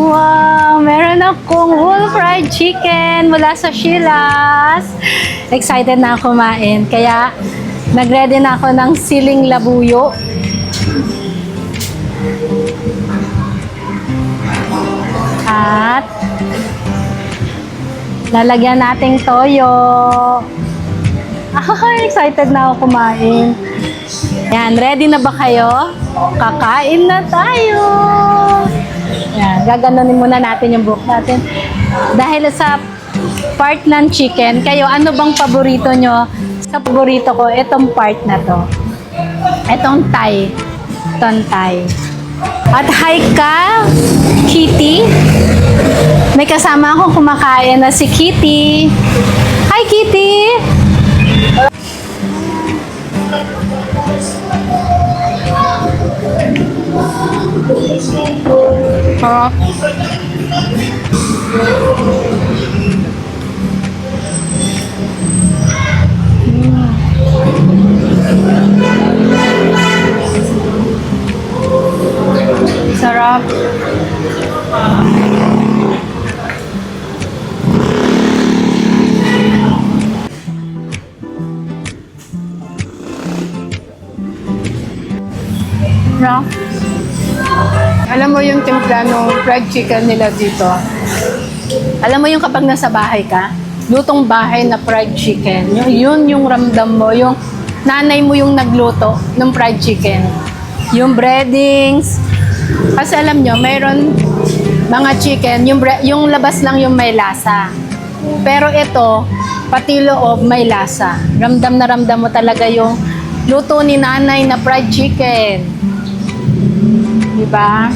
Wow! Meron akong whole fried chicken mula sa Sheila's. Excited na ako kumain. Kaya, nag-ready na ako ng siling labuyo. At, lalagyan nating toyo. Excited na ako kumain. Yan, ready na ba kayo? Kakain na tayo! Yan, gaganunin muna natin yung buhok natin. Dahil sa part ng chicken, kayo, ano bang paborito nyo? Sa paborito ko, itong part na to. Itong thigh. Itong thigh. At hi ka, Kitty. May kasama akong kumakain na si Kitty. Hi, Kitty! Harap. Sarap. No? Alam mo yung timpla ng fried chicken nila dito? Alam mo yung kapag nasa bahay ka, lutong bahay na fried chicken, yun yung ramdam mo, yung nanay mo yung nagluto ng fried chicken. Yung breadings, kasi alam nyo, mayroon mga chicken, yung labas lang yung may lasa. Pero ito, pati loob may lasa. Ramdam na ramdam mo talaga yung luto ni nanay na fried chicken. Diba?